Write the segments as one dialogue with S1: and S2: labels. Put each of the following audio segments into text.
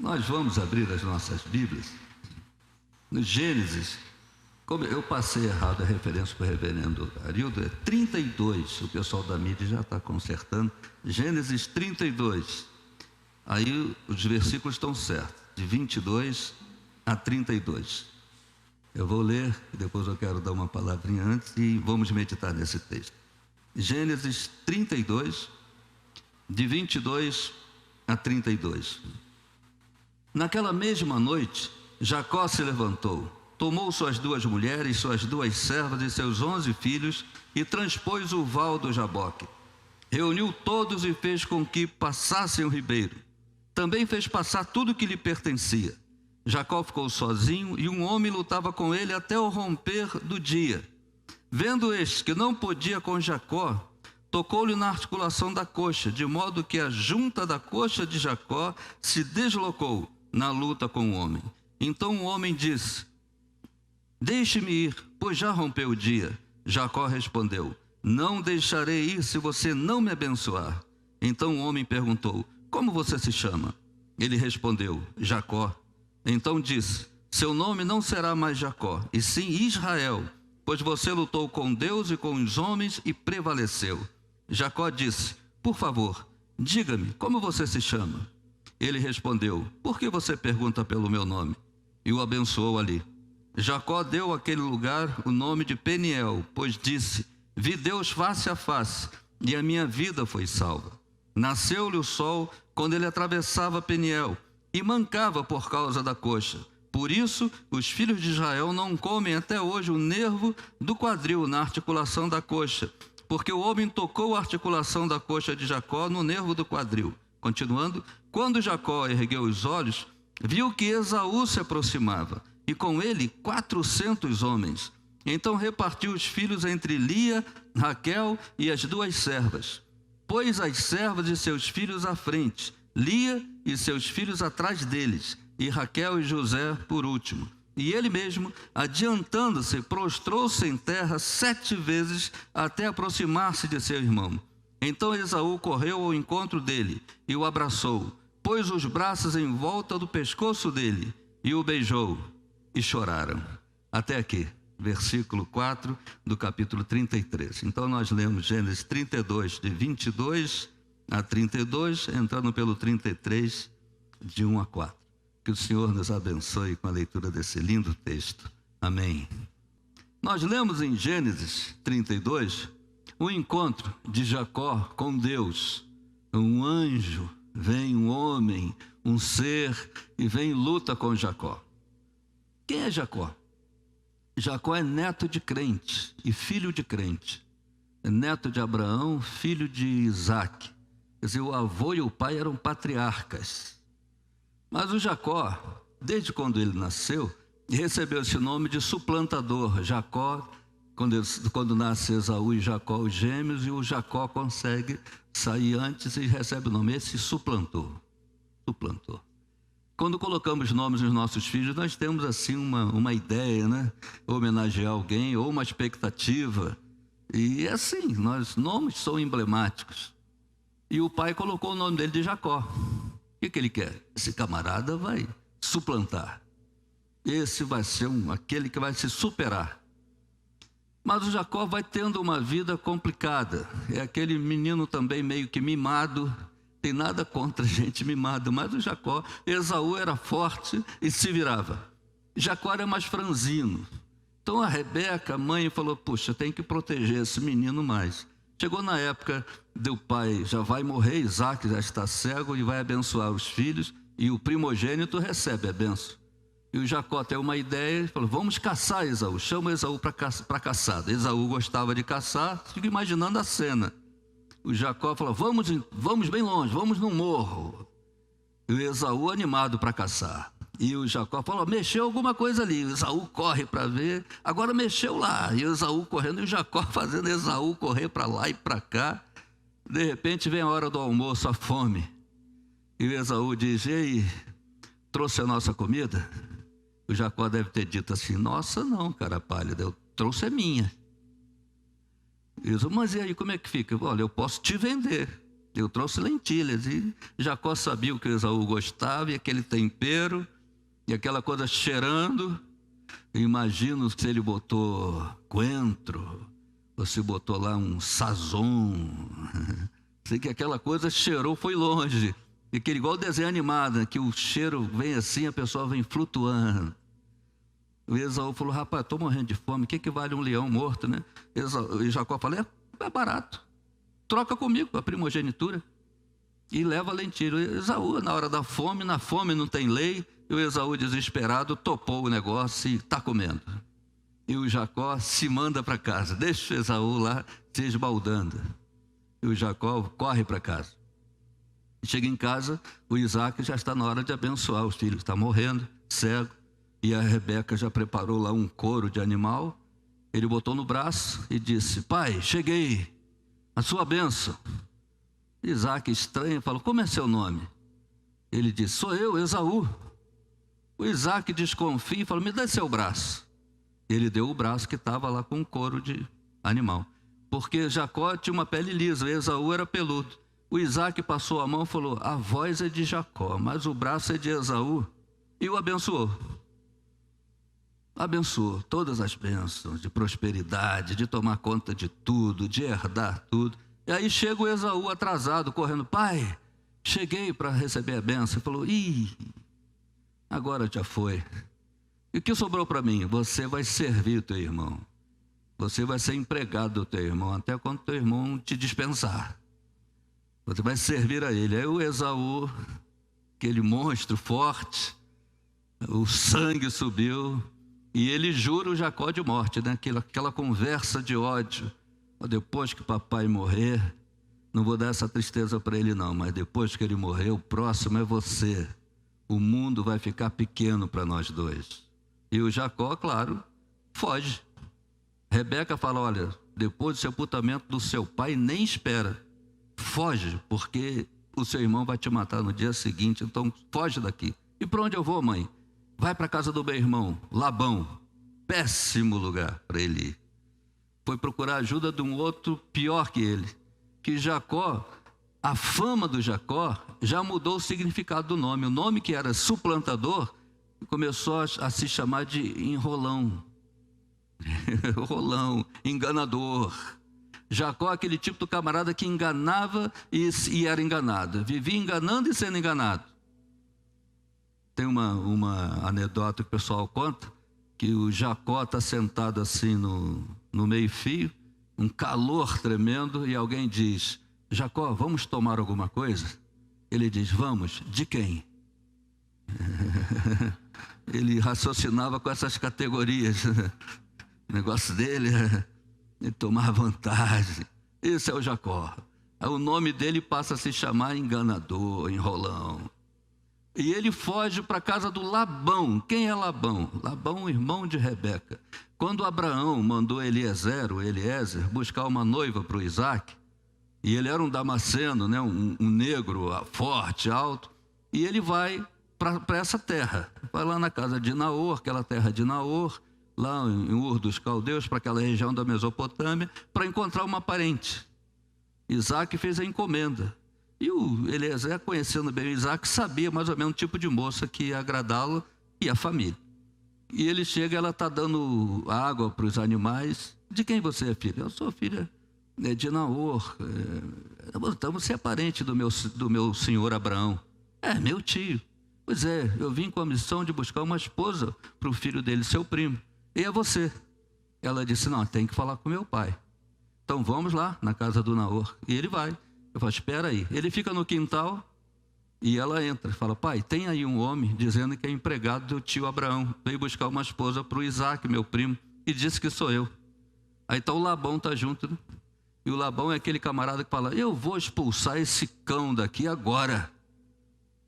S1: Nós vamos abrir as nossas Bíblias no Gênesis. Como eu passei errado a referência para o reverendo Arildo, é 32, o pessoal da mídia já está consertando. Gênesis 32, aí os versículos estão certos, de 22 a 32. Eu vou ler, e depois eu quero dar uma palavrinha antes e vamos meditar nesse texto. Gênesis 32, de 22 a 32. Naquela mesma noite, Jacó se levantou, tomou suas 2 mulheres, suas 2 servas e seus 11 filhos e transpôs o val do Jaboque. Reuniu todos e fez com que passassem o ribeiro. Também fez passar tudo que lhe pertencia. Jacó ficou sozinho e um homem lutava com ele até o romper do dia. Vendo este que não podia com Jacó, tocou-lhe na articulação da coxa, de modo que a junta da coxa de Jacó se deslocou na luta com o homem. Então o homem disse: deixe-me ir, pois já rompeu o dia. Jacó respondeu: não deixarei ir se você não me abençoar. Então o homem perguntou: como você se chama? Ele respondeu: Jacó. Então disse: seu nome não será mais Jacó, e sim Israel, pois você lutou com Deus e com os homens e prevaleceu. Jacó disse: por favor, diga-me, como você se chama? Ele respondeu: por que você pergunta pelo meu nome? E o abençoou ali. Jacó deu àquele lugar o nome de Peniel, pois disse: vi Deus face a face, e a minha vida foi salva. Nasceu-lhe o sol quando ele atravessava Peniel, e mancava por causa da coxa. Por isso, os filhos de Israel não comem até hoje o nervo do quadril na articulação da coxa, porque o homem tocou a articulação da coxa de Jacó no nervo do quadril. Continuando, quando Jacó ergueu os olhos, viu que Esaú se aproximava, e com ele 400 homens. Então repartiu os filhos entre Lia, Raquel e as 2 servas. Pôs as servas e seus filhos à frente, Lia e seus filhos atrás deles, e Raquel e José por último. E ele mesmo, adiantando-se, prostrou-se em terra 7 vezes até aproximar-se de seu irmão. Então Esaú correu ao encontro dele e o abraçou, pôs os braços em volta do pescoço dele e o beijou, e choraram. Até aqui, versículo 4 do capítulo 33. Então nós lemos Gênesis 32, de 22 a 32, entrando pelo 33, de 1 a 4. Que o Senhor nos abençoe com a leitura desse lindo texto. Amém. Nós lemos em Gênesis 32 o encontro de Jacó com Deus. Um anjo, vem um homem, um ser, e vem e luta com Jacó. Quem é Jacó? Jacó é neto de crente e filho de crente. É neto de Abraão, filho de Isaac. Quer dizer, o avô e o pai eram patriarcas. Mas o Jacó, desde quando ele nasceu, recebeu esse nome de suplantador. Jacó, quando nasce Esaú e Jacó, os gêmeos, e o Jacó consegue sair antes e recebe o nome. Esse suplantou. Quando colocamos nomes nos nossos filhos, nós temos assim uma ideia, né? Homenagear alguém ou uma expectativa. E é assim, nomes são emblemáticos. E o pai colocou o nome dele de Jacó. O que ele quer? Esse camarada vai suplantar. Esse vai ser aquele que vai se superar. Mas o Jacó vai tendo uma vida complicada. É aquele menino também meio que mimado. Tem nada contra gente mimada, mas o Jacó, Esaú era forte e se virava. Jacó era mais franzino. Então a Rebeca, a mãe, falou: puxa, tem que proteger esse menino mais. Chegou na época do pai, já vai morrer, Isaac já está cego e vai abençoar os filhos, e o primogênito recebe a benção. E o Jacó tem uma ideia e falou: vamos caçar Esaú, chama Esaú para caçada. Esaú gostava de caçar, fica imaginando a cena. O Jacó falou: vamos bem longe, vamos no morro. E o Esaú animado para caçar. E o Jacó falou: mexeu alguma coisa ali. O Esaú corre para ver, agora mexeu lá. E o Esaú correndo, e o Jacó fazendo Esaú correr para lá e para cá. De repente vem a hora do almoço, a fome. E o Esaú diz: e aí, trouxe a nossa comida? O Jacó deve ter dito assim: nossa não, cara pálida, eu trouxe a minha. E eu disse: mas e aí, como é que fica? Olha, eu posso te vender. Eu trouxe lentilhas. E Jacó sabia o que Esaú gostava, e aquele tempero, e aquela coisa cheirando. Imagino se ele botou coentro, ou se botou lá um sazon. Sei que aquela coisa cheirou, foi longe. E aquele igual desenho animado, né, que o cheiro vem assim, a pessoa vem flutuando. O Esaú falou, rapaz, estou morrendo de fome, o que vale um leão morto, né? E Jacó falou, é barato, troca comigo a primogenitura. E leva a lentilha. Esaú, na hora da fome, na fome não tem lei, e o Esaú, desesperado, topou o negócio e está comendo. E o Jacó se manda para casa, deixa o Esaú lá se esbaldando. E o Jacó corre para casa. Chega em casa, o Isaac já está na hora de abençoar os filhos, está morrendo, cego, e a Rebeca já preparou lá um couro de animal. Ele botou no braço e disse, pai, cheguei, a sua bênção. Isaac estranho falou, como é seu nome? Ele disse, sou eu, Esaú. O Isaac desconfia e falou, me dá seu braço. Ele deu o braço que estava lá com um couro de animal, porque Jacó tinha uma pele lisa, Esaú era peludo. O Isaac passou a mão e falou, a voz é de Jacó, mas o braço é de Esaú, e o abençoou. Abençoou todas as bênçãos de prosperidade, de tomar conta de tudo, de herdar tudo. E aí chega o Esaú atrasado, correndo, pai, cheguei para receber a bênção. Ele falou, agora já foi. E o que sobrou para mim? Você vai servir o teu irmão. Você vai ser empregado do teu irmão, até quando teu irmão te dispensar. Você vai servir a ele. Aí o Esaú, aquele monstro forte, o sangue subiu, e ele jura o Jacó de morte, né? Aquela conversa de ódio. Depois que papai morrer, não vou dar essa tristeza para ele não, mas depois que ele morrer, o próximo é você. O mundo vai ficar pequeno para nós dois. E o Jacó, claro, foge. Rebeca fala, olha, depois do sepultamento do seu pai, nem espera. Foge, porque o seu irmão vai te matar no dia seguinte, então foge daqui. E para onde eu vou, mãe? Vai para a casa do meu irmão, Labão. Péssimo lugar para ele ir. Foi procurar ajuda de um outro pior que ele. Que Jacó, a fama do Jacó já mudou o significado do nome. O nome que era suplantador começou a se chamar de enrolão. Rolão, enganador. Jacó é aquele tipo do camarada que enganava e era enganado. Vivia enganando e sendo enganado. Tem uma anedota que o pessoal conta, que o Jacó está sentado assim no meio-fio, um calor tremendo, e alguém diz, Jacó, vamos tomar alguma coisa? Ele diz, vamos, de quem? Ele raciocinava com essas categorias. O negócio dele é tomar vantagem. Esse é o Jacó. Aí o nome dele passa a se chamar enganador, enrolão. E ele foge para a casa do Labão. Quem é Labão? Labão, irmão de Rebeca. Quando Abraão mandou Eliezer buscar uma noiva para o Isaac, e ele era um damasceno, né, um negro forte, alto, e ele vai para essa terra. Vai lá na casa de Naor, aquela terra de Naor, lá em Ur dos Caldeus, para aquela região da Mesopotâmia, para encontrar uma parente. Isaac fez a encomenda. E o Eliezer, conhecendo bem o Isaac, sabia mais ou menos o tipo de moça que ia agradá-lo e a família. E ele chega, ela está dando água para os animais. De quem você é filha? Eu sou filha de Naor. Então você é parente do meu senhor Abraão. É, meu tio. Pois é, eu vim com a missão de buscar uma esposa para o filho dele, seu primo. E é você. Ela disse, não, tem que falar com meu pai. Então vamos lá, na casa do Naor. E ele vai. Eu falo, espera aí. Ele fica no quintal e ela entra. Fala, pai, tem aí um homem dizendo que é empregado do tio Abraão. Veio buscar uma esposa para o Isaac, meu primo, e disse que sou eu. Aí então o Labão está junto, né? E o Labão é aquele camarada que fala, eu vou expulsar esse cão daqui agora.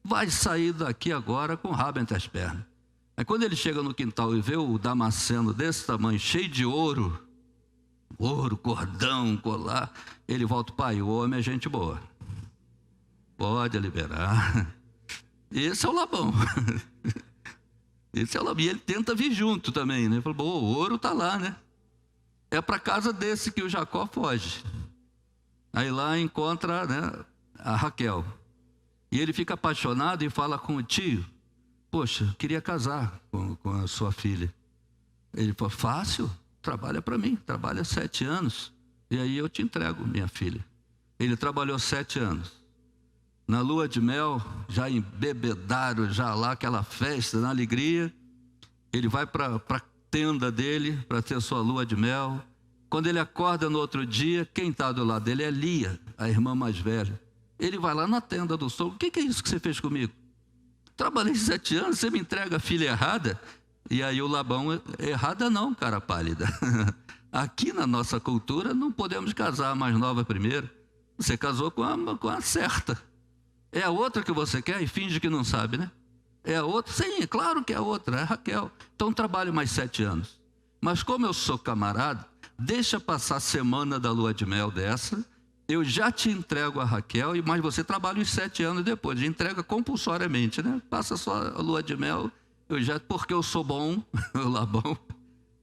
S1: Vai sair daqui agora com o rabo entre as pernas. Aí quando ele chega no quintal e vê o damasceno desse tamanho, cheio de ouro, cordão, colar, ele volta, pai, o homem é gente boa. Pode liberar. Esse é o Labão. Esse é o Labão. E ele tenta vir junto também, né? Ele fala, o ouro está lá, né? É para casa desse que o Jacó foge. Aí lá encontra, né, a Raquel. E ele fica apaixonado e fala com o tio: poxa, queria casar com a sua filha. Ele falou: fácil, trabalha para mim, trabalha 7 anos, e aí eu te entrego minha filha. Ele trabalhou 7 anos. Na lua de mel, já embebedaram, já lá aquela festa, na alegria, ele vai para a tenda dele para ter sua lua de mel. Quando ele acorda no outro dia, quem está do lado dele é Lia, a irmã mais velha. Ele vai lá na tenda do sogro: o que é isso que você fez comigo? Trabalhei 7 anos, você me entrega a filha errada? E aí o Labão: errada não, cara pálida. Aqui na nossa cultura não podemos casar a mais nova primeiro. Você casou com a certa. É a outra que você quer e finge que não sabe, né? É a outra? Sim, é claro que é a outra, é a Raquel. Então trabalho mais 7 anos. Mas como eu sou camarada, deixa passar a semana da lua de mel dessa, eu já te entrego a Raquel, mas você trabalha os 7 anos depois, entrega compulsoriamente, né? Passa só a lua de mel, porque eu sou bom, o Labão.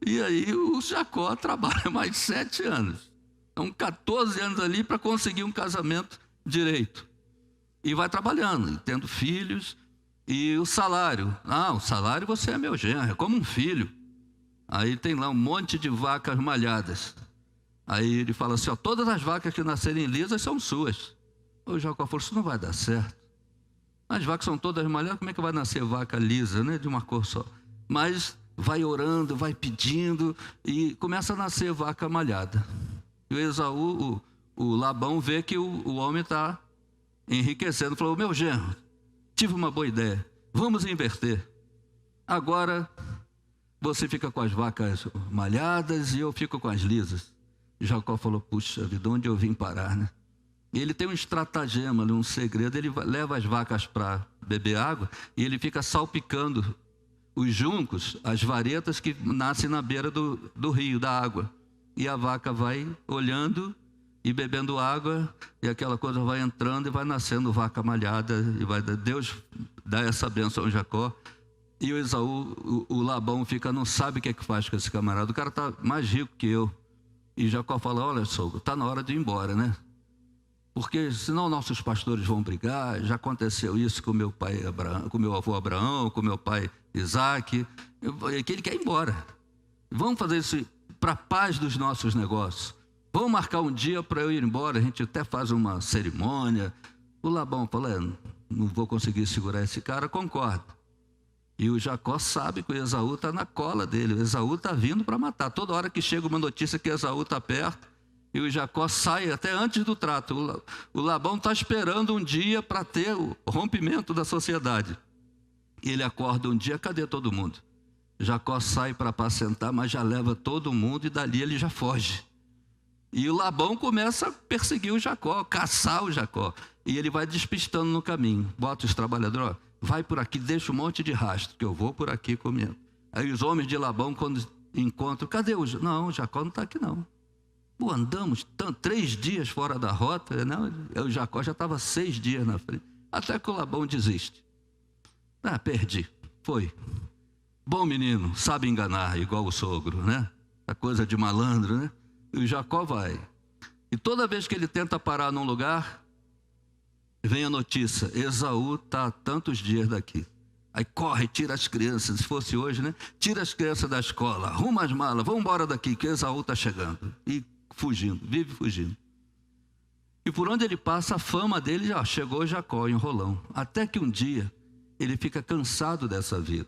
S1: E aí o Jacó trabalha mais 7 anos. Então 14 anos ali para conseguir um casamento direito. E vai trabalhando, e tendo filhos. E o salário: o salário você é meu genro, é como um filho. Aí tem lá um monte de vacas malhadas. Aí ele fala assim: todas as vacas que nascerem lisas são suas. O Jacó falou: isso não vai dar certo. As vacas são todas malhadas, como é que vai nascer vaca lisa, né, de uma cor só? Mas vai orando, vai pedindo, e começa a nascer vaca malhada. E o Esaú, o Labão, vê que o homem está enriquecendo. Falou: meu genro, tive uma boa ideia, vamos inverter. Agora você fica com as vacas malhadas e eu fico com as lisas. E Jacó falou: puxa vida, onde eu vim parar, né? E ele tem um estratagema, um segredo. Ele leva as vacas para beber água e ele fica salpicando os juncos, as varetas que nascem na beira do rio, da água. E a vaca vai olhando e bebendo água, e aquela coisa vai entrando e vai nascendo vaca malhada, e Deus dá essa bênção a Jacó. E o Esaú, o Labão, não sabe o que é que faz com esse camarada. O cara está mais rico que eu. E Jacó fala: olha, sogro, está na hora de ir embora, né? Porque senão nossos pastores vão brigar. Já aconteceu isso com meu pai Abraão, com meu avô Abraão, com meu pai Isaac. Que ele quer ir embora. Vamos fazer isso para a paz dos nossos negócios. Vamos marcar um dia para eu ir embora, a gente até faz uma cerimônia. O Labão fala: não vou conseguir segurar esse cara, concordo. E o Jacó sabe que o Esaú está na cola dele, o Esaú está vindo para matar. Toda hora que chega uma notícia que Esaú está perto, e o Jacó sai até antes do trato. O Labão está esperando um dia para ter o rompimento da sociedade. E ele acorda um dia: cadê todo mundo? Jacó sai para apacentar, mas já leva todo mundo, e dali ele já foge. E o Labão começa a perseguir o Jacó, caçar o Jacó. E ele vai despistando no caminho. Bota os trabalhadores: vai por aqui, deixa um monte de rastro, que eu vou por aqui comendo. Aí os homens de Labão, quando encontram: cadê o Jacó? Não, o Jacó não está aqui não. Pô, andamos 3 dias fora da rota, né? O Jacó já estava 6 dias na frente. Até que o Labão desiste. Perdi, foi. Bom menino, sabe enganar, igual o sogro, né? A coisa de malandro, né? E o Jacó vai. E toda vez que ele tenta parar num lugar, vem a notícia: Esaú está há tantos dias daqui. Aí corre, tira as crianças. Se fosse hoje, né? Tira as crianças da escola, arruma as malas, vamos embora daqui, que Esaú está chegando. E fugindo, vive fugindo. E por onde ele passa, a fama dele já chegou Jacó, enrolão. Até que um dia ele fica cansado dessa vida.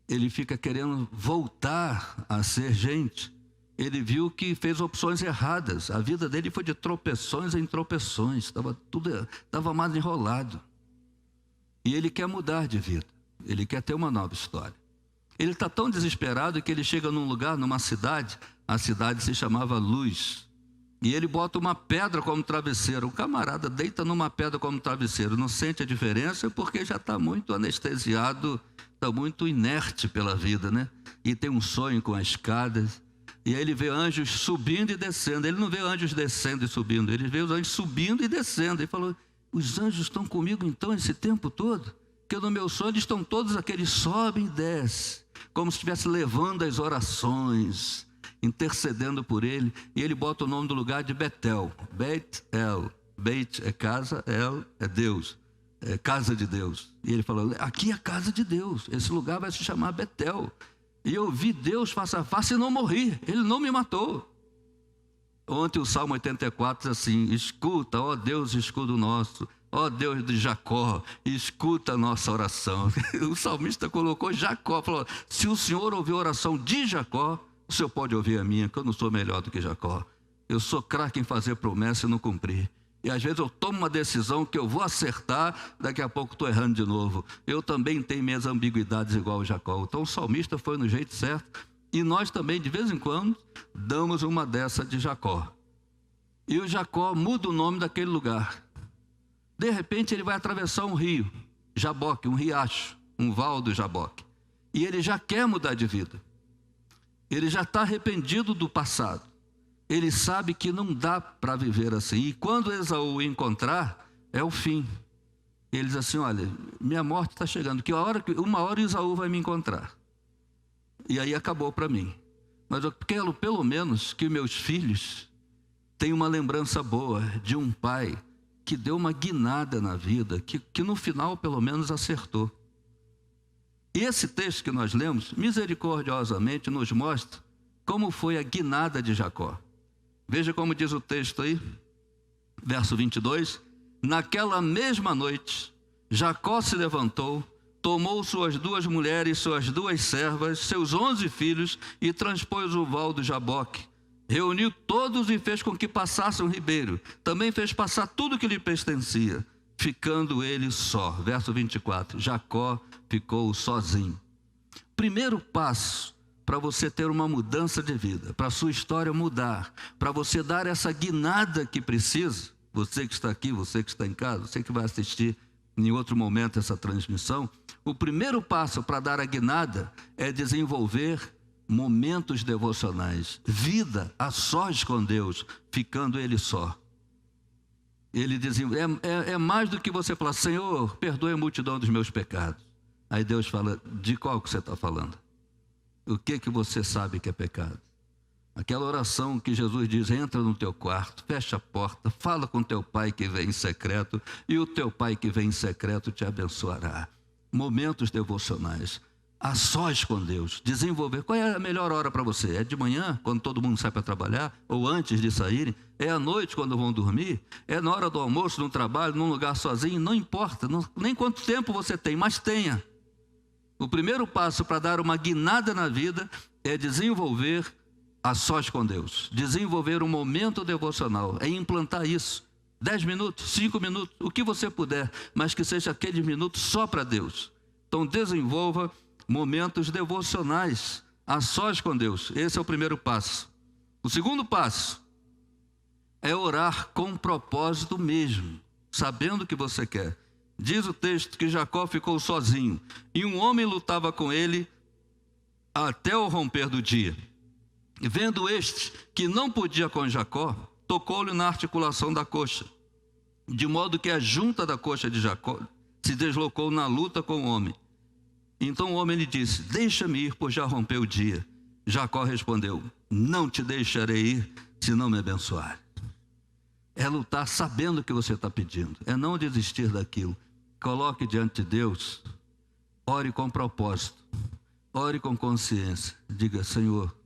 S1: Ele fica querendo voltar a ser gente. Ele viu que fez opções erradas. A vida dele foi de tropeções em tropeções. Estava mais enrolado. E ele quer mudar de vida. Ele quer ter uma nova história. Ele está tão desesperado que ele chega num lugar, numa cidade. A cidade se chamava Luz. E ele bota uma pedra como travesseiro. O camarada deita numa pedra como travesseiro. Não sente a diferença porque já está muito anestesiado, está muito inerte pela vida, né? E tem um sonho com as escadas. E aí ele vê anjos subindo e descendo. Ele não vê anjos descendo e subindo. Ele vê os anjos subindo e descendo. Ele falou: os anjos estão comigo então esse tempo todo? Porque no meu sonho eles estão todos aqueles sobem e descem. Como se estivesse levando as orações, intercedendo por ele. E ele bota o nome do lugar de Betel. Bet-El. Beit é casa, El é Deus, é casa de Deus. E ele falou, aqui é a casa de Deus, esse lugar vai se chamar Betel. E eu vi Deus face a face e não morri, Ele não me matou. Ontem o Salmo 84 diz assim, escuta, ó Deus, escudo nosso, ó Deus de Jacó, escuta a nossa oração. O salmista colocou Jacó, falou, se o Senhor ouvir a oração de Jacó, o Senhor pode ouvir a minha, que eu não sou melhor do que Jacó. Eu sou craque em fazer promessa e não cumprir. E às vezes eu tomo uma decisão que eu vou acertar, daqui a pouco estou errando de novo. Eu também tenho minhas ambiguidades igual o Jacó. Então o salmista foi no jeito certo. E nós também, de vez em quando, damos uma dessa de Jacó. E o Jacó muda o nome daquele lugar. De repente ele vai atravessar um rio, Jaboque, um riacho, um val do Jaboque. E ele já quer mudar de vida. Ele já está arrependido do passado. Ele sabe que não dá para viver assim. E quando Esaú o encontrar, é o fim. Ele diz assim, olha, minha morte está chegando, uma hora Esaú vai me encontrar. E aí acabou para mim. Mas eu quero pelo menos que meus filhos tenham uma lembrança boa de um pai que deu uma guinada na vida, que no final pelo menos acertou. E esse texto que nós lemos, misericordiosamente nos mostra como foi a guinada de Jacó. Veja como diz o texto aí, verso 22. Naquela mesma noite, Jacó se levantou, tomou suas 2 mulheres, suas 2 servas, seus 11 filhos e transpôs o val do Jaboque. Reuniu todos e fez com que passasse um ribeiro. Também fez passar tudo que lhe pertencia, ficando ele só. Verso 24, Jacó ficou sozinho. Primeiro passo para você ter uma mudança de vida, para a sua história mudar, para você dar essa guinada que precisa, você que está aqui, você que está em casa, você que vai assistir em outro momento essa transmissão, o primeiro passo para dar a guinada é desenvolver momentos devocionais, vida a sós com Deus, ficando Ele só. Ele diz, é mais do que você falar, Senhor, perdoe a multidão dos meus pecados. Aí Deus fala, de qual que você está falando? O que você sabe que é pecado? Aquela oração que Jesus diz, entra no teu quarto, fecha a porta, fala com teu pai que vem em secreto, e o teu pai que vem em secreto te abençoará. Momentos devocionais, a sós com Deus, desenvolver. Qual é a melhor hora para você? É de manhã, quando todo mundo sai para trabalhar, ou antes de saírem? É à noite, quando vão dormir? É na hora do almoço, no trabalho, num lugar sozinho? Não importa, nem quanto tempo você tem, mas tenha. O primeiro passo para dar uma guinada na vida é desenvolver a sós com Deus, desenvolver um momento devocional, é implantar isso, 10 minutos, 5 minutos, o que você puder, mas que seja aquele minuto só para Deus. Então desenvolva momentos devocionais, a sós com Deus, esse é o primeiro passo. O segundo passo é orar com propósito mesmo, sabendo o que você quer. Diz o texto que Jacó ficou sozinho, e um homem lutava com ele até o romper do dia. E vendo este que não podia com Jacó, tocou-lhe na articulação da coxa, de modo que a junta da coxa de Jacó se deslocou na luta com o homem. Então o homem lhe disse, deixa-me ir, pois já rompeu o dia. Jacó respondeu, não te deixarei ir, se não me abençoar. É lutar sabendo o que você está pedindo, é não desistir daquilo. Coloque diante de Deus, ore com propósito, ore com consciência, diga, Senhor,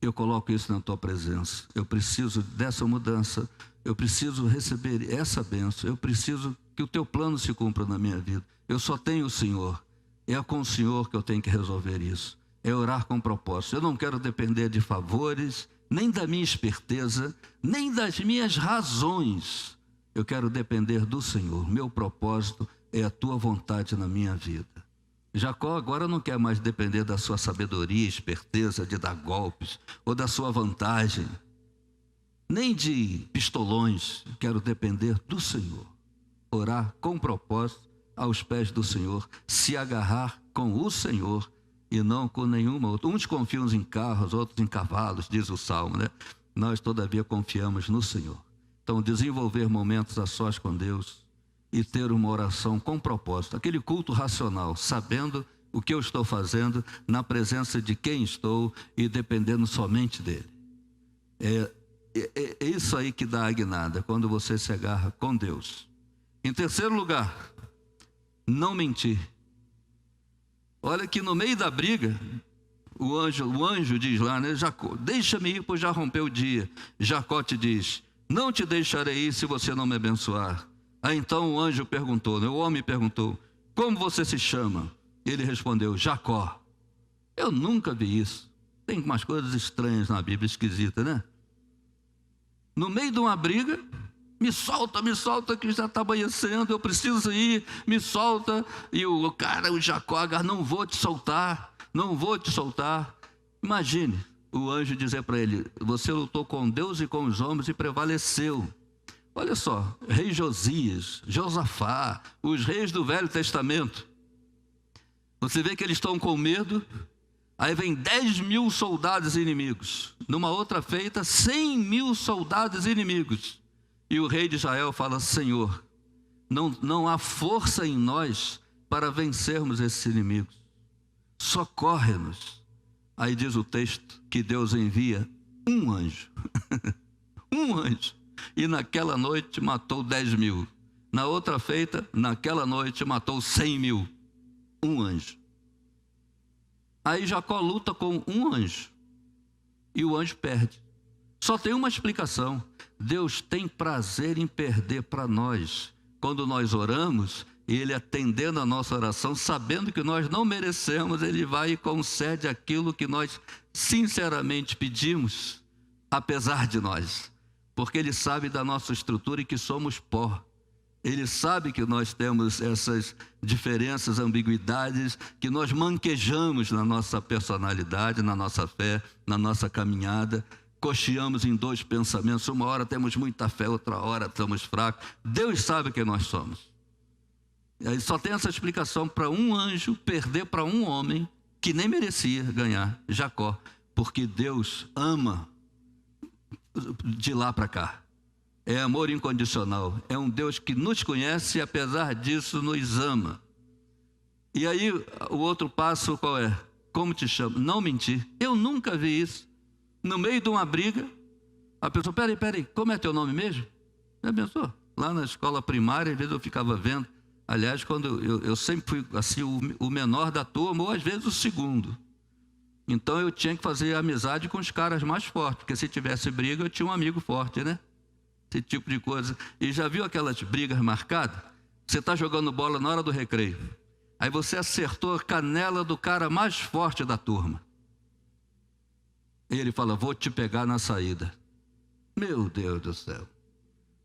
S1: eu coloco isso na tua presença, eu preciso dessa mudança, eu preciso receber essa bênção, eu preciso que o teu plano se cumpra na minha vida, eu só tenho o Senhor, é com o Senhor que eu tenho que resolver isso, é orar com propósito. Eu não quero depender de favores, nem da minha esperteza, nem das minhas razões, eu quero depender do Senhor. Meu propósito é a tua vontade na minha vida. Jacó agora não quer mais depender da sua sabedoria, esperteza de dar golpes, ou da sua vantagem, nem de pistolões. Quero depender do Senhor, orar com propósito aos pés do Senhor, se agarrar com o Senhor e não com nenhuma outra. Uns confiam em carros, outros em cavalos, diz o Salmo, né? Nós todavia confiamos no Senhor. Então desenvolver momentos a sós com Deus e ter uma oração com propósito, aquele culto racional, sabendo o que eu estou fazendo, na presença de quem estou e dependendo somente dele. É É isso aí que dá a guinada, quando você se agarra com Deus. Em terceiro lugar, não mentir. Olha que no meio da briga, o anjo diz lá, né? Jacó, deixa-me ir, pois já rompeu o dia. Jacó te diz, não te deixarei ir se você não me abençoar. Aí então o anjo perguntou, né? O homem perguntou, como você se chama? Ele respondeu, Jacó. Eu nunca vi isso. Tem umas coisas estranhas na Bíblia, esquisitas, né? No meio de uma briga, me solta que já está amanhecendo, eu preciso ir, me solta. E o Jacó, não vou te soltar. Imagine o anjo dizer para ele, você lutou com Deus e com os homens e prevaleceu. Olha só, rei Josias, Josafá, os reis do Velho Testamento. Você vê que eles estão com medo, aí vem 10.000 soldados inimigos. Numa outra feita, 100.000 soldados inimigos. E o rei de Israel fala, Senhor, não há força em nós para vencermos esses inimigos. Socorre-nos. Aí diz o texto que Deus envia um anjo. Um anjo. E naquela noite matou 10.000. Na outra feita, naquela noite matou 100.000. Um anjo. Aí Jacó luta com um anjo. E o anjo perde. Só tem uma explicação. Deus tem prazer em perder para nós. Quando nós oramos, Ele atendendo a nossa oração, sabendo que nós não merecemos, Ele vai e concede aquilo que nós sinceramente pedimos, apesar de nós. Porque Ele sabe da nossa estrutura e que somos pó. Ele sabe que nós temos essas diferenças, ambiguidades, que nós manquejamos na nossa personalidade, na nossa fé, na nossa caminhada. Cocheamos em dois pensamentos, uma hora temos muita fé, outra hora estamos fracos. Deus sabe quem nós somos. E aí só tem essa explicação para um anjo perder para um homem que nem merecia ganhar, Jacó, porque Deus ama de lá para cá. É amor incondicional, é um Deus que nos conhece e apesar disso nos ama. E aí o outro passo qual é? Como te chamo? Não mentir. Eu nunca vi isso. No meio de uma briga, a pessoa, peraí, como é teu nome mesmo? Já pensou? Lá na escola primária, às vezes eu ficava vendo. Aliás, quando eu sempre fui assim, o menor da turma, ou às vezes o segundo. Então eu tinha que fazer amizade com os caras mais fortes, porque se tivesse briga, eu tinha um amigo forte, né? Esse tipo de coisa. E já viu aquelas brigas marcadas? Você está jogando bola na hora do recreio. Aí você acertou a canela do cara mais forte da turma. E ele fala, vou te pegar na saída. Meu Deus do céu.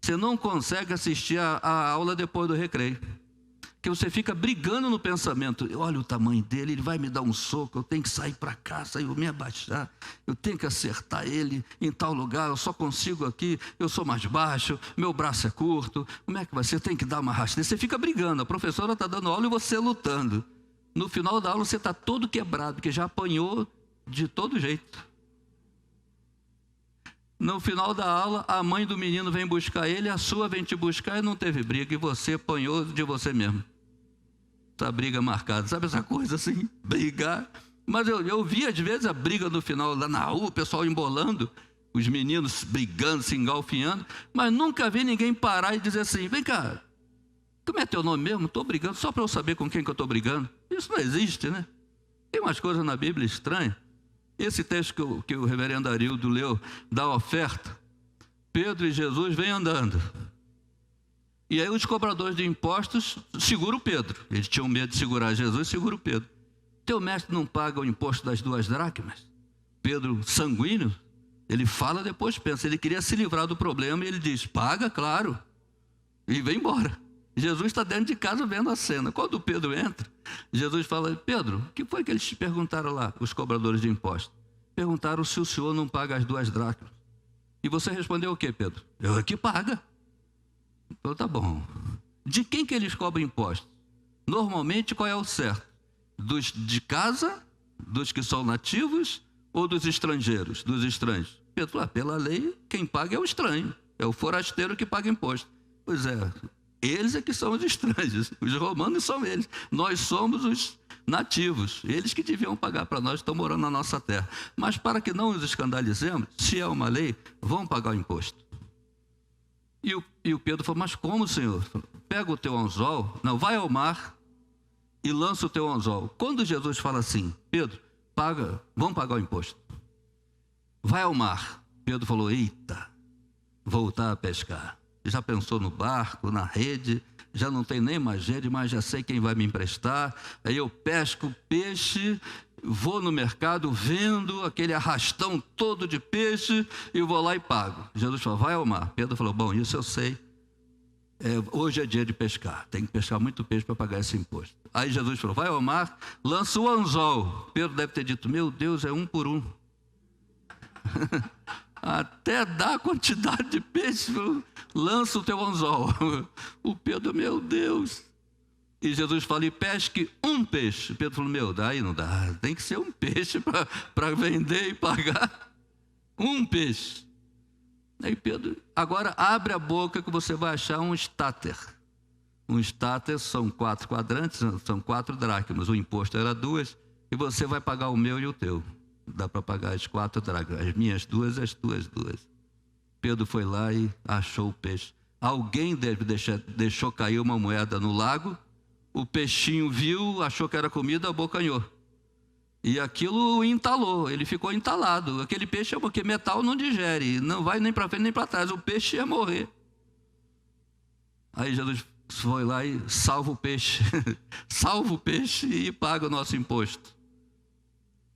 S1: Você não consegue assistir a aula depois do recreio. Que você fica brigando no pensamento. Olha o tamanho dele, ele vai me dar um soco, eu tenho que sair para cá, me abaixar, eu tenho que acertar ele em tal lugar, eu só consigo aqui, eu sou mais baixo, meu braço é curto, como é que vai ser? Eu tenho que dar uma rasteira. Você fica brigando, a professora está dando aula e você lutando. No final da aula você está todo quebrado, porque já apanhou de todo jeito. No final da aula, a mãe do menino vem buscar ele, a sua vem te buscar e não teve briga, e você apanhou de você mesmo. Essa briga marcada, sabe essa coisa assim? Brigar. Mas eu vi às vezes a briga no final, lá na rua, o pessoal embolando, os meninos brigando, se engalfinhando, mas nunca vi ninguém parar e dizer assim, vem cá, como é teu nome mesmo? Estou brigando, só para eu saber com quem que eu estou brigando. Isso não existe, né? Tem umas coisas na Bíblia estranhas. Esse texto que o reverendo Arildo leu, da oferta, Pedro e Jesus vêm andando. E aí os cobradores de impostos seguram o Pedro. Eles tinham medo de segurar Jesus, segura o Pedro. Teu mestre não paga o imposto das 2 dracmas? Pedro, sanguíneo, ele fala depois, pensa, ele queria se livrar do problema e ele diz, paga, claro, e vem embora. Jesus está dentro de casa vendo a cena. Quando Pedro entra, Jesus fala, Pedro, o que foi que eles te perguntaram lá, os cobradores de impostos? Perguntaram se o senhor não paga as 2 dracmas. E você respondeu o quê, Pedro? Eu é que paga. Então tá bom. De quem que eles cobram impostos? Normalmente qual é o certo? Dos de casa, dos que são nativos ou dos estrangeiros, dos estranhos? Pedro falou, pela lei, quem paga é o estranho, é o forasteiro que paga imposto. Pois é, Eles é que são os estranhos, os romanos são eles. Nós somos os nativos, eles que deviam pagar para nós, estão morando na nossa terra. Mas para que não os escandalizemos, se é uma lei, vão pagar o imposto. E o Pedro falou, mas como, Senhor? Pega o teu anzol, não, vai ao mar e lança o teu anzol. Quando Jesus fala assim, Pedro, vão pagar o imposto. Vai ao mar. Pedro falou, eita, voltar a pescar. Já pensou no barco, na rede, já não tem nem mais rede, mas já sei quem vai me emprestar. Aí eu pesco peixe, vou no mercado, vendo aquele arrastão todo de peixe e vou lá e pago. Jesus falou, vai ao mar. Pedro falou, bom, isso eu sei. Hoje é dia de pescar, tem que pescar muito peixe para pagar esse imposto. Aí Jesus falou, vai ao mar, lança o anzol. Pedro deve ter dito, meu Deus, é um por um. Até dar a quantidade de peixe, lança o teu anzol. O Pedro, meu Deus. E Jesus fala, e pesque um peixe. Pedro falou, meu, daí não dá, tem que ser um peixe para vender e pagar. Um peixe. Aí Pedro, agora abre a boca que você vai achar um estáter. Um estáter são 4 quadrantes, são 4 dracmas. O imposto era 2, e você vai pagar o meu e o teu. Dá para pagar as 4 dracmas, as minhas 2 e as tuas 2. Pedro foi lá e achou o peixe. Alguém deixou cair uma moeda no lago, o peixinho viu, achou que era comida, abocanhou. E aquilo o entalou, ele ficou entalado. Aquele peixe é porque metal não digere, não vai nem para frente nem para trás, o peixe ia morrer. Aí Jesus foi lá e salva o peixe, salva o peixe e paga o nosso imposto.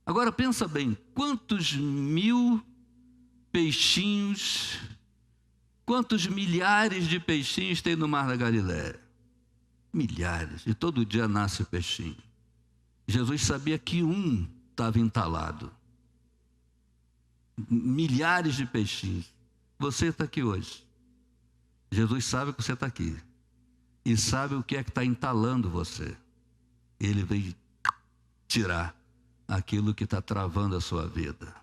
S1: Agora pensa bem, quantos mil peixinhos, quantos milhares de peixinhos tem no Mar da Galileia? Milhares, e todo dia nasce peixinho. Jesus sabia que um estava entalado. Milhares de peixinhos. Você está aqui hoje. Jesus sabe que você está aqui. E sabe o que é que está entalando você. Ele veio tirar aquilo que está travando a sua vida.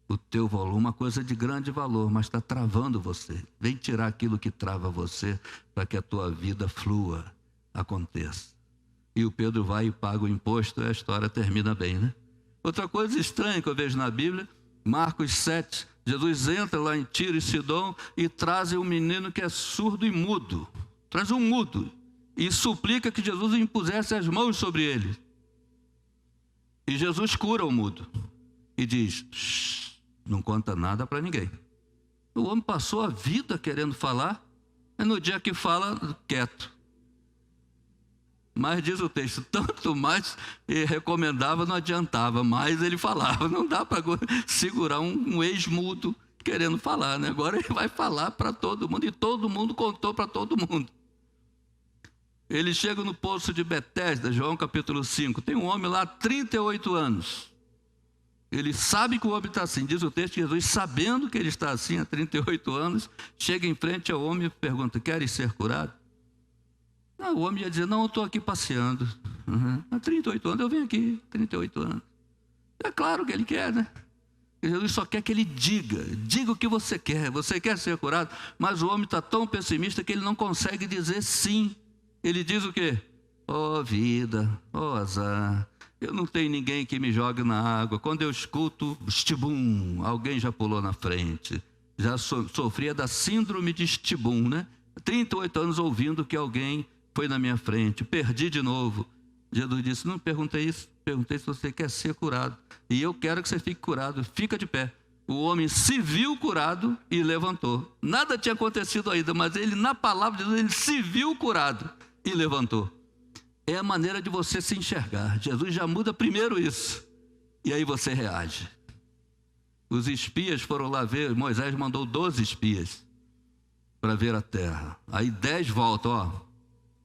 S1: O teu valor, uma coisa de grande valor, mas está travando você. Vem tirar aquilo que trava você para que a tua vida flua, aconteça. E o Pedro vai e paga o imposto e a história termina bem, né? Outra coisa estranha que eu vejo na Bíblia, Marcos 7, Jesus entra lá em Tiro e Sidom e traz um menino que é surdo e mudo. Traz um mudo e suplica que Jesus impusesse as mãos sobre ele. E Jesus cura o mudo e diz, não conta nada para ninguém. O homem passou a vida querendo falar, e no dia que fala, quieto. Mas diz o texto, tanto mais ele recomendava, não adiantava, mais ele falava. Não dá para segurar um ex-mudo querendo falar, né? Agora ele vai falar para todo mundo, e todo mundo contou para todo mundo. Ele chega no poço de Betesda, João capítulo 5, tem um homem lá há 38 anos. Ele sabe que o homem está assim, diz o texto que Jesus, sabendo que ele está assim há 38 anos, chega em frente ao homem e pergunta, queres ser curado? Não, o homem ia dizer, não, eu estou aqui passeando. Há 38 anos, eu venho aqui, 38 anos. É claro que ele quer, né? E Jesus só quer que ele diga o que você quer ser curado? Mas o homem está tão pessimista que ele não consegue dizer sim. Ele diz o quê? Oh vida, oh azar, eu não tenho ninguém que me jogue na água. Quando eu escuto, estibum, alguém já pulou na frente. Já sofria da síndrome de estibum, né? 38 anos ouvindo que alguém foi na minha frente, perdi de novo. Jesus disse, não perguntei isso, perguntei se você quer ser curado. E eu quero que você fique curado, fica de pé. O homem se viu curado e levantou. Nada tinha acontecido ainda, mas ele, na palavra de Deus, ele se viu curado e levantou. É a maneira de você se enxergar. Jesus já muda primeiro isso. E aí você reage. Os espias foram lá ver, Moisés mandou 12 espias para ver a terra. Aí 10 voltam, ó,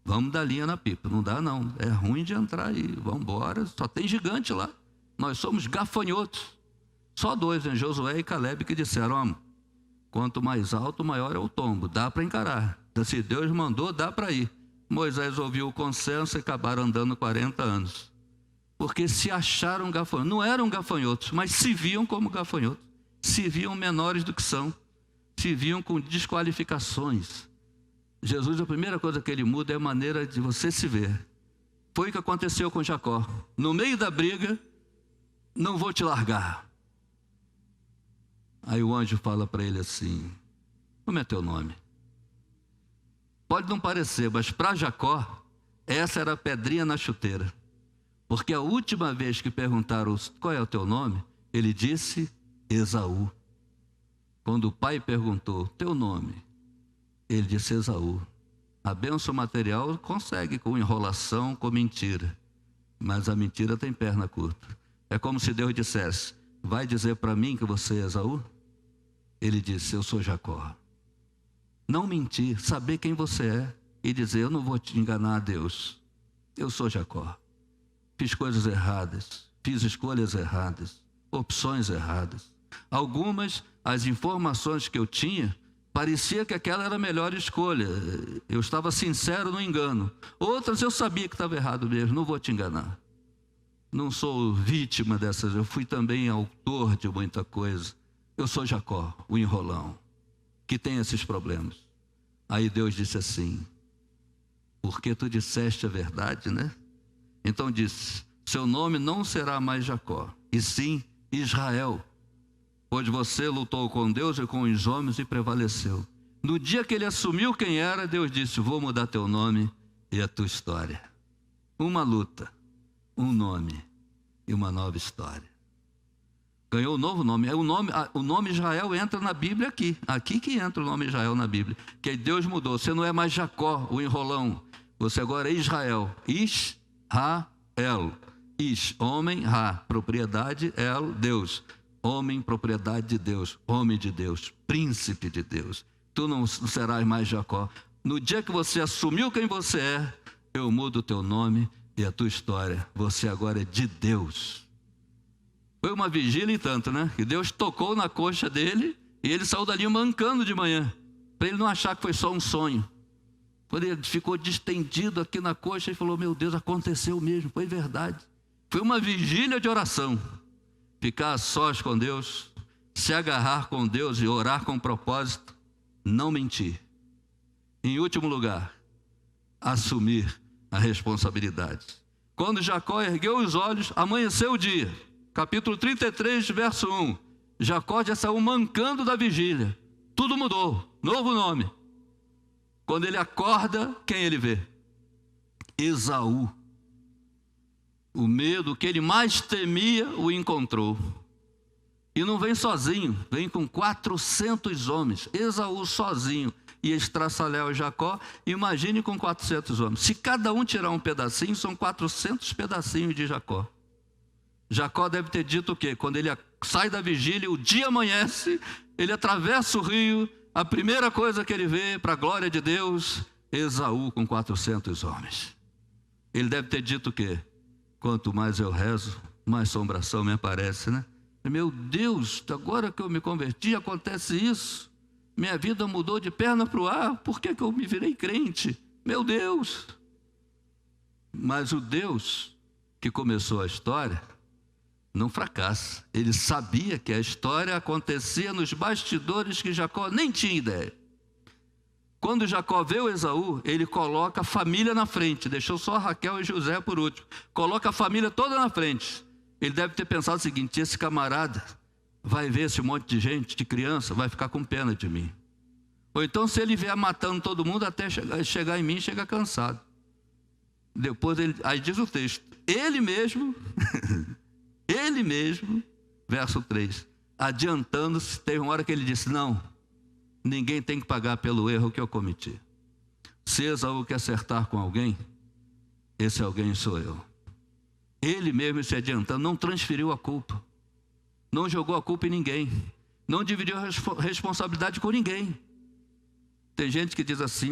S1: vamos dar linha na pipa. Não dá não, é ruim de entrar aí, vamos embora, só tem gigante lá. Nós somos gafanhotos. Só 2, né? Josué e Caleb, que disseram, ó, quanto mais alto, maior é o tombo, dá para encarar. Se Deus mandou, dá para ir. Moisés ouviu o consenso e acabaram andando 40 anos. Porque se acharam gafanhotos. Não eram gafanhotos, mas se viam como gafanhotos. Se viam menores do que são. Se viam com desqualificações. Jesus, a primeira coisa que ele muda é a maneira de você se ver. Foi o que aconteceu com Jacó. No meio da briga, não vou te largar. Aí o anjo fala para ele assim: como é teu nome? Pode não parecer, mas para Jacó, essa era a pedrinha na chuteira. Porque a última vez que perguntaram qual é o teu nome, ele disse Esaú. Quando o pai perguntou teu nome, ele disse Esaú. A bênção material consegue com enrolação, com mentira. Mas a mentira tem perna curta. É como se Deus dissesse: vai dizer para mim que você é Esaú? Ele disse: eu sou Jacó. Não mentir, saber quem você é e dizer: eu não vou te enganar a Deus. Eu sou Jacó. Fiz coisas erradas, fiz escolhas erradas, opções erradas. Algumas, as informações que eu tinha, parecia que aquela era a melhor escolha. Eu estava sincero no engano. Outras eu sabia que estava errado mesmo, não vou te enganar. Não sou vítima dessas, eu fui também autor de muita coisa. Eu sou Jacó, o enrolão, que tem esses problemas. Aí Deus disse assim: porque tu disseste a verdade, né? Então disse: seu nome não será mais Jacó, e sim Israel, pois você lutou com Deus e com os homens e prevaleceu. No dia que ele assumiu quem era, Deus disse: vou mudar teu nome e a tua história. Uma luta, um nome e uma nova história. Ganhou um novo nome. O nome Israel entra na Bíblia aqui. Aqui que entra o nome Israel na Bíblia. Que Deus mudou. Você não é mais Jacó, o enrolão. Você agora é Israel. Israel. Homem, Ra, propriedade, El, Deus. Homem, propriedade de Deus. Homem de Deus. Príncipe de Deus. Tu não serás mais Jacó. No dia que você assumiu quem você é, eu mudo o teu nome e a tua história. Você agora é de Deus. Foi uma vigília e tanto, né? Que Deus tocou na coxa dele e ele saiu dali mancando de manhã, para ele não achar que foi só um sonho. Quando ele ficou distendido aqui na coxa, ele falou: meu Deus, aconteceu mesmo, foi verdade. Foi uma vigília de oração. Ficar a sós com Deus, se agarrar com Deus e orar com propósito, não mentir. Em último lugar, assumir a responsabilidade. Quando Jacó ergueu os olhos, amanheceu o dia. Capítulo 33, verso 1. Jacó já saiu mancando da vigília. Tudo mudou, novo nome. Quando ele acorda, quem ele vê? Esaú. O medo que ele mais temia o encontrou. E não vem sozinho, vem com 400 homens. Esaú sozinho e estraçalhar Jacó. Imagine com 400 homens. Se cada um tirar um pedacinho, são 400 pedacinhos de Jacó. Jacó deve ter dito o quê? Quando ele sai da vigília, o dia amanhece, ele atravessa o rio, a primeira coisa que ele vê, para a glória de Deus, Esaú com 400 homens. Ele deve ter dito o quê? Quanto mais eu rezo, mais assombração me aparece, né? Meu Deus, agora que eu me converti, acontece isso. Minha vida mudou de perna para o ar, por que eu me virei crente? Meu Deus! Mas o Deus que começou a história não fracassa. Ele sabia que a história acontecia nos bastidores que Jacó nem tinha ideia. Quando Jacó vê o Esaú, ele coloca a família na frente. Deixou só Raquel e José por último. Coloca a família toda na frente. Ele deve ter pensado o seguinte: esse camarada vai ver esse monte de gente, de criança, vai ficar com pena de mim. Ou então, se ele vier matando todo mundo, até chegar em mim, chega cansado. Depois, aí diz o texto, ele mesmo... Ele mesmo, verso 3, adiantando-se, teve uma hora que ele disse: não, ninguém tem que pagar pelo erro que eu cometi. Se Esaú quer acertar com alguém, esse alguém sou eu. Ele mesmo se adiantando, não transferiu a culpa, não jogou a culpa em ninguém, não dividiu a responsabilidade com ninguém. Tem gente que diz assim: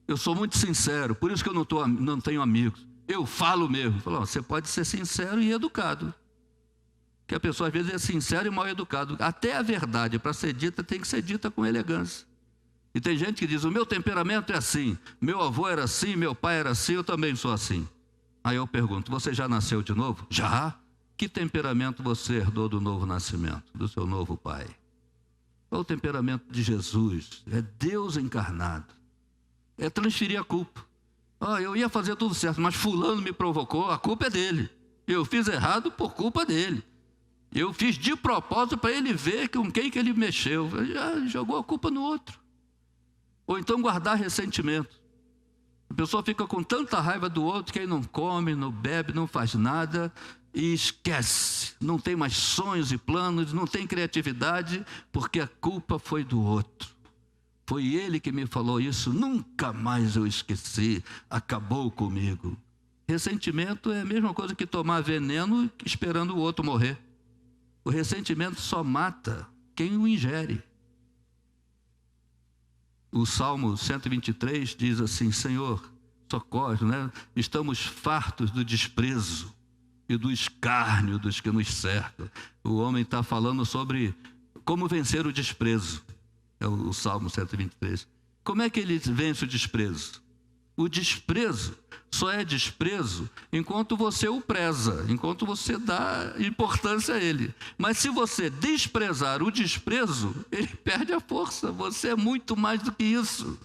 S1: eu sou muito sincero, por isso que eu não tenho amigos, eu falo mesmo. Falou: você pode ser sincero e educado. Que a pessoa às vezes é sincera e mal educado. Até a verdade, para ser dita, tem que ser dita com elegância. E tem gente que diz: o meu temperamento é assim, meu avô era assim, meu pai era assim, eu também sou assim. Aí eu pergunto: você já nasceu de novo? Já? Que temperamento você herdou do novo nascimento, do seu novo pai? Qual o temperamento de Jesus? É Deus encarnado. É transferir a culpa. Eu ia fazer tudo certo, mas fulano me provocou, a culpa é dele. Eu fiz errado por culpa dele. Eu fiz de propósito para ele ver com quem que ele mexeu. Já jogou a culpa no outro. Ou então guardar ressentimento. A pessoa fica com tanta raiva do outro que ele não come, não bebe, não faz nada e esquece. Não tem mais sonhos e planos, não tem criatividade, porque a culpa foi do outro. Foi ele que me falou isso, nunca mais eu esqueci, acabou comigo. Ressentimento é a mesma coisa que tomar veneno esperando o outro morrer. O ressentimento só mata quem o ingere. O Salmo 123 diz assim: Senhor, socorre, né? Estamos fartos do desprezo e do escárnio dos que nos cercam. O homem está falando sobre como vencer o desprezo. É o Salmo 123. Como é que ele vence o desprezo? O desprezo só é desprezo enquanto você o preza, enquanto você dá importância a ele. Mas se você desprezar o desprezo, ele perde a força. Você é muito mais do que isso.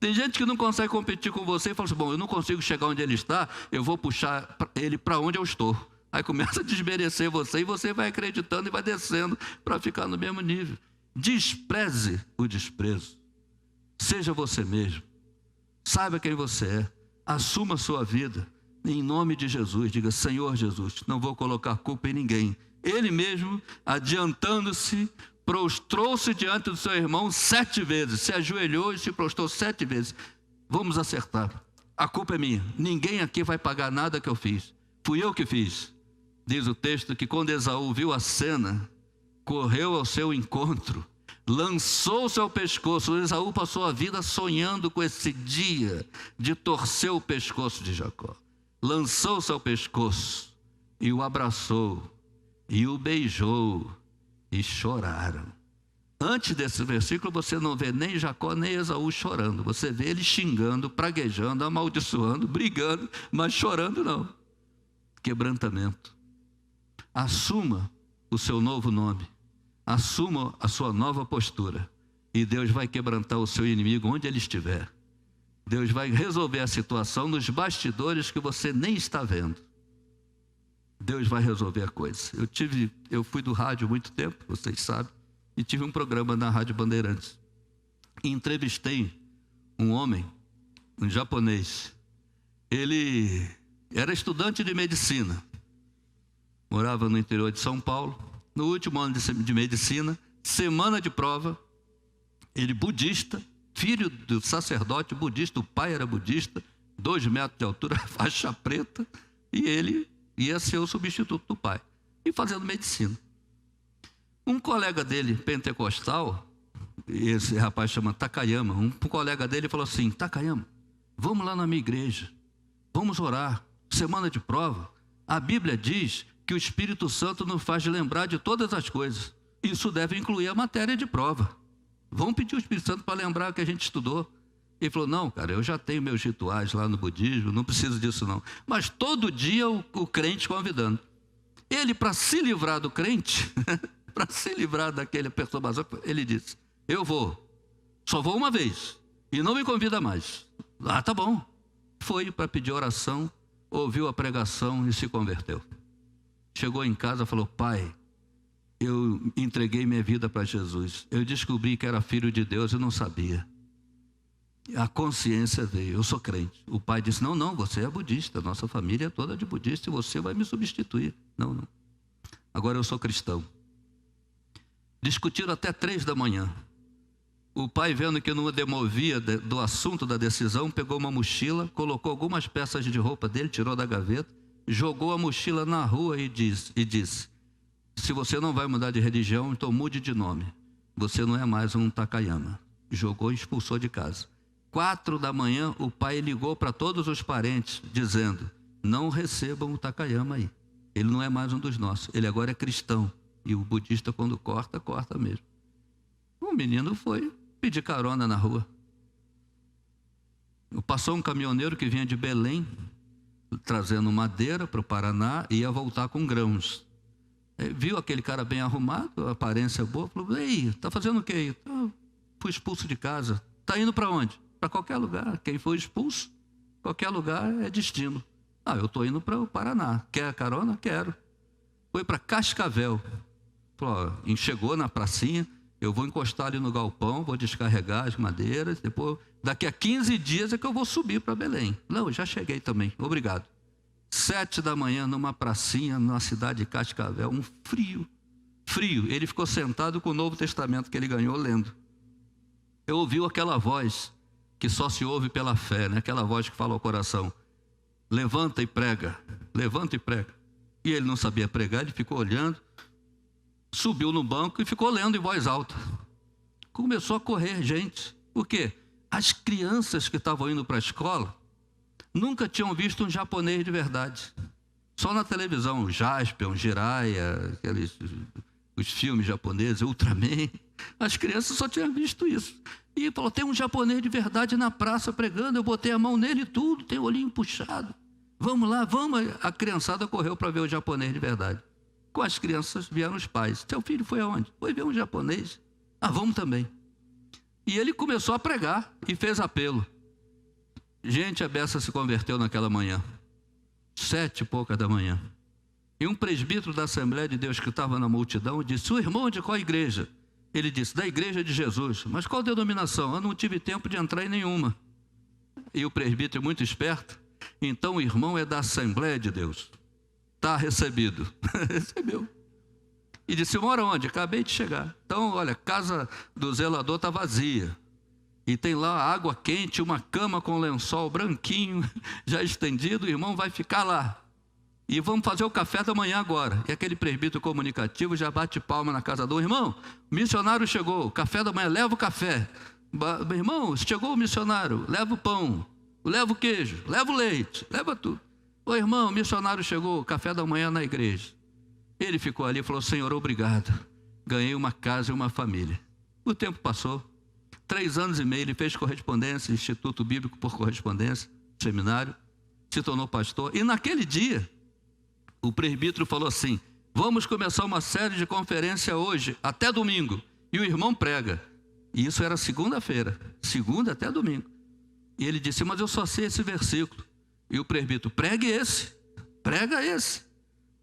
S1: Tem gente que não consegue competir com você e fala assim: bom, eu não consigo chegar onde ele está, eu vou puxar ele para onde eu estou. Aí começa a desmerecer você e você vai acreditando e vai descendo para ficar no mesmo nível. Despreze o desprezo. Seja você mesmo. Saiba quem você é. Assuma a sua vida. Em nome de Jesus, diga: Senhor Jesus, não vou colocar culpa em ninguém. Ele mesmo, adiantando-se, prostrou-se diante do seu irmão 7 vezes. Se ajoelhou e se prostrou 7 vezes. Vamos acertar. A culpa é minha. Ninguém aqui vai pagar nada que eu fiz. Fui eu que fiz. Diz o texto que quando Esaú viu a cena, correu ao seu encontro, lançou-se ao pescoço. Esaú passou a vida sonhando com esse dia de torcer o pescoço de Jacó. Lançou-se ao pescoço e o abraçou e o beijou e choraram. Antes desse versículo você não vê nem Jacó nem Esaú chorando. Você vê ele xingando, praguejando, amaldiçoando, brigando, mas chorando não. Quebrantamento. Assuma o seu novo nome. Assuma a sua nova postura e Deus vai quebrantar o seu inimigo onde ele estiver. Deus vai resolver a situação nos bastidores que você nem está vendo. Deus vai resolver a coisa. Eu fui do rádio há muito tempo, vocês sabem, e tive um programa na Rádio Bandeirantes. E entrevistei um homem, um japonês. Ele era estudante de medicina, morava no interior de São Paulo. No último ano de medicina, semana de prova, ele budista, filho do sacerdote budista, o pai era budista, 2 metros de altura, faixa preta, e ele ia ser o substituto do pai, e fazendo medicina. Um colega dele, pentecostal, esse rapaz chama Takayama, um colega dele falou assim: Takayama, vamos lá na minha igreja, vamos orar, semana de prova, a Bíblia diz que o Espírito Santo nos faz lembrar de todas as coisas. Isso deve incluir a matéria de prova. Vamos pedir o Espírito Santo para lembrar o que a gente estudou. Ele falou: não, cara, eu já tenho meus rituais lá no budismo, não preciso disso não. Mas todo dia o crente convidando. Ele, para se livrar do crente, para se livrar daquela perturbação, ele disse: eu vou, só vou uma vez, e não me convida mais. Ah, tá bom. Foi para pedir oração, ouviu a pregação e se converteu. Chegou em casa e falou: pai, eu entreguei minha vida para Jesus. Eu descobri que era filho de Deus e não sabia. A consciência veio, eu sou crente. O pai disse: não, você é budista, nossa família é toda de budista e você vai me substituir. Não. Agora eu sou cristão. Discutiram até 3 da manhã. O pai, vendo que não demovia do assunto da decisão, pegou uma mochila, colocou algumas peças de roupa dele, tirou da gaveta, jogou a mochila na rua e disse: se você não vai mudar de religião, então mude de nome. Você não é mais um Takayama. Jogou e expulsou de casa. 4 da manhã, o pai ligou para todos os parentes, dizendo: não recebam o Takayama aí. Ele não é mais um dos nossos. Ele agora é cristão. E o budista, quando corta, corta mesmo. O menino foi pedir carona na rua. Passou um caminhoneiro que vinha de Belém, trazendo madeira para o Paraná, e ia voltar com grãos. Viu aquele cara bem arrumado, aparência boa, falou: ei, está fazendo o quê? Fui expulso de casa. Está indo para onde? para qualquer lugar. Quem foi expulso, qualquer lugar é destino. Eu estou indo para o Paraná. Quer carona? Quero. Foi para Cascavel. Falou, chegou na pracinha, eu vou encostar ali no galpão, vou descarregar as madeiras, depois, daqui a 15 dias é que eu vou subir para Belém. Não, já cheguei também, obrigado. 7 da manhã, numa pracinha, na cidade de Cascavel, um frio. Ele ficou sentado com o Novo Testamento que ele ganhou lendo. Eu ouvi aquela voz que só se ouve pela fé, né? Aquela voz que fala ao coração: levanta e prega, levanta e prega. E ele não sabia pregar, ele ficou olhando, subiu no banco e ficou lendo em voz alta. Começou a correr gente. Por quê? As crianças que estavam indo para a escola nunca tinham visto um japonês de verdade. Só na televisão, o Jaspion, o Jiraiya, os filmes japoneses, Ultraman. As crianças só tinham visto isso. E falou, tem um japonês de verdade na praça pregando, eu botei a mão nele e tudo, tem o olhinho puxado. Vamos lá, vamos. A criançada correu para ver o japonês de verdade. Com as crianças vieram os pais. Seu filho foi aonde? Foi ver um japonês. Vamos também. E ele começou a pregar e fez apelo. Gente, a beça se converteu naquela manhã. 7 e pouca da manhã. E um presbítero da Assembleia de Deus que estava na multidão disse, o irmão de qual igreja? Ele disse, da Igreja de Jesus. Mas qual denominação? Eu não tive tempo de entrar em nenhuma. E o presbítero, muito esperto, então o irmão é da Assembleia de Deus. Está recebido. Recebeu. E disse, mora onde? Acabei de chegar. Então, olha, casa do zelador está vazia. E tem lá água quente, uma cama com lençol branquinho, já estendido, o irmão vai ficar lá. E vamos fazer o café da manhã agora. E aquele presbítero comunicativo já bate palma na casa do irmão. O missionário chegou, café da manhã, leva o café. Irmão, chegou o missionário, leva o pão, leva o queijo, leva o leite, leva tudo. Ô irmão, o missionário chegou, café da manhã na igreja. Ele ficou ali e falou, Senhor, obrigado. Ganhei uma casa e uma família. O tempo passou. 3 anos e meio, ele fez correspondência, Instituto Bíblico por Correspondência, seminário, se tornou pastor. E naquele dia, o presbítero falou assim, vamos começar uma série de conferência hoje, até domingo. E o irmão prega. E isso era segunda-feira, segunda até domingo. E ele disse, mas eu só sei esse versículo. E o presbítero, prega esse.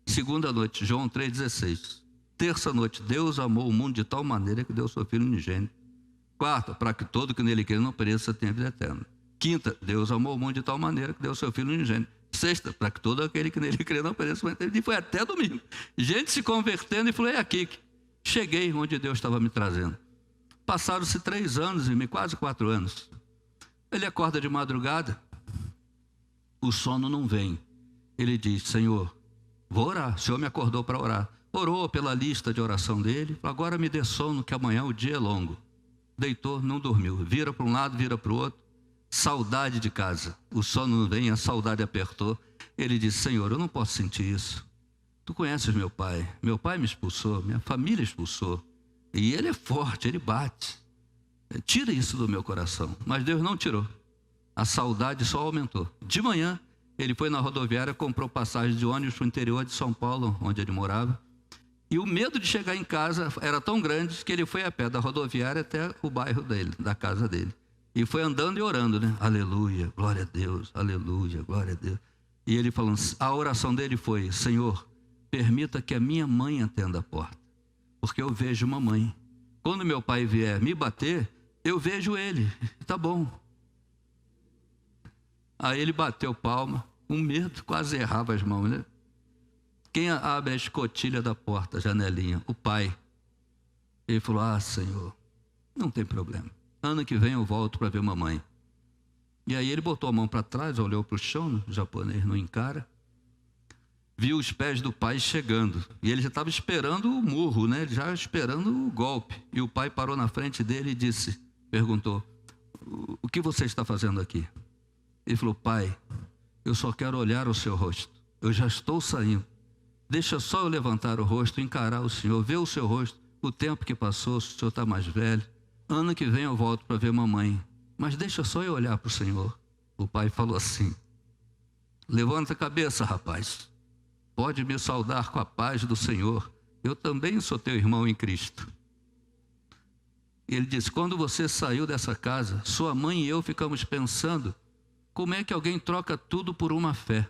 S1: Segunda noite, João 3,16. Terça noite, Deus amou o mundo de tal maneira que deu seu Filho unigênito. Quarta, para que todo que nele crê não pereça, tenha vida eterna. Quinta, Deus amou o mundo de tal maneira que deu seu Filho unigênito. Sexta, para que todo aquele que nele crê não pereça, mas tenha vida eterna. E foi até domingo. Gente se convertendo e falou, é aqui que cheguei onde Deus estava me trazendo. Passaram-se 3 anos e meio, quase 4 anos. Ele acorda de madrugada, o sono não vem. Ele diz, Senhor, vou orar. O Senhor me acordou para orar. Orou pela lista de oração dele, agora me dê sono que amanhã o dia é longo. Deitou, não dormiu, vira para um lado, vira para o outro, saudade de casa, o sono não vem, a saudade apertou. Ele disse, Senhor, eu não posso sentir isso. Tu conheces meu pai me expulsou, minha família expulsou, e ele é forte, ele bate, tira isso do meu coração. Mas Deus não tirou, a saudade só aumentou. De manhã, ele foi na rodoviária, comprou passagem de ônibus para o interior de São Paulo, onde ele morava. E o medo de chegar em casa era tão grande que ele foi a pé da rodoviária até o bairro dele, da casa dele. E foi andando e orando, né? Aleluia, glória a Deus, aleluia, glória a Deus. E ele falando, a oração dele foi, Senhor, permita que a minha mãe atenda a porta, porque eu vejo uma mãe. Quando meu pai vier me bater, eu vejo ele, tá bom. Aí ele bateu palma, com medo, quase errava as mãos, né? Quem abre a escotilha da porta, a janelinha? O pai. Ele falou, Senhor, não tem problema. Ano que vem eu volto para ver mamãe. E aí ele botou a mão para trás, olhou para o chão, o japonês não encara. Viu os pés do pai chegando. E ele já estava esperando o murro, né? Já esperando o golpe. E o pai parou na frente dele e perguntou, o que você está fazendo aqui? Ele falou, pai, eu só quero olhar o seu rosto. Eu já estou saindo. Deixa só eu levantar o rosto, encarar o Senhor, ver o seu rosto, o tempo que passou, o Senhor está mais velho. Ano que vem eu volto para ver mamãe. Mas deixa só eu olhar para o Senhor. O pai falou assim, levanta a cabeça, rapaz. Pode me saudar com a paz do Senhor. Eu também sou teu irmão em Cristo. E ele disse: quando você saiu dessa casa, sua mãe e eu ficamos pensando como é que alguém troca tudo por uma fé.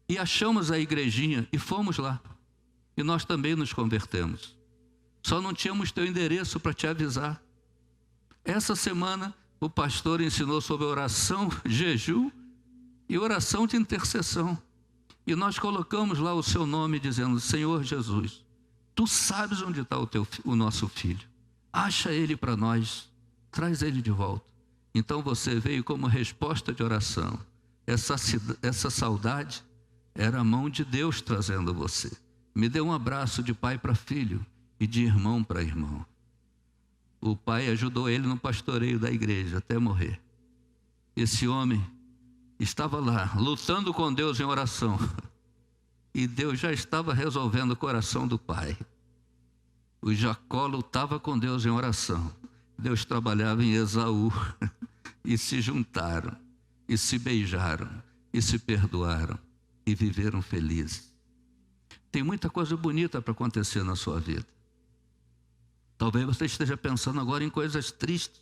S1: E achamos a igrejinha e fomos lá. E nós também nos convertemos. Só não tínhamos teu endereço para te avisar. Essa semana o pastor ensinou sobre oração, jejum e oração de intercessão. E nós colocamos lá o seu nome dizendo: Senhor Jesus, tu sabes onde está o nosso filho. Acha ele para nós, traz ele de volta. Então você veio como resposta de oração. Essa saudade era a mão de Deus trazendo você. Me deu um abraço de pai para filho e de irmão para irmão. O pai ajudou ele no pastoreio da igreja até morrer. Esse homem estava lá, lutando com Deus em oração. E Deus já estava resolvendo o coração do pai. O Jacó lutava com Deus em oração. Deus trabalhava em Esaú. E se juntaram, e se beijaram, e se perdoaram, e viveram felizes. Tem muita coisa bonita para acontecer na sua vida. Talvez você esteja pensando agora em coisas tristes,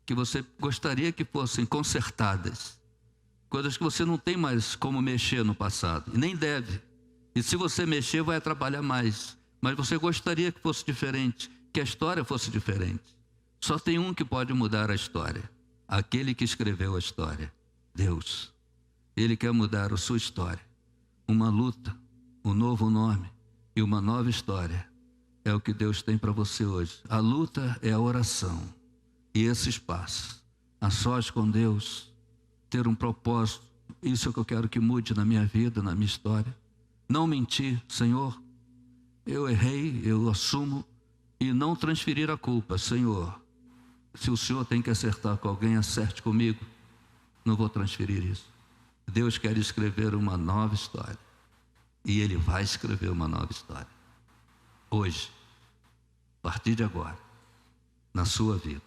S1: que você gostaria que fossem consertadas. Coisas que você não tem mais como mexer no passado, e nem deve. E se você mexer, vai atrapalhar mais. Mas você gostaria que fosse diferente, que a história fosse diferente. Só tem um que pode mudar a história. Aquele que escreveu a história, Deus. Ele quer mudar a sua história. Uma luta, um novo nome e uma nova história. É o que Deus tem para você hoje. A luta é a oração. E esse espaço, a sós com Deus, ter um propósito. Isso é o que eu quero que mude na minha vida, na minha história. Não mentir, Senhor, eu errei, eu assumo, e não transferir a culpa. Senhor, se o Senhor tem que acertar com alguém, acerte comigo. Não vou transferir isso. Deus quer escrever uma nova história. E Ele vai escrever uma nova história. Hoje, a partir de agora, na sua vida.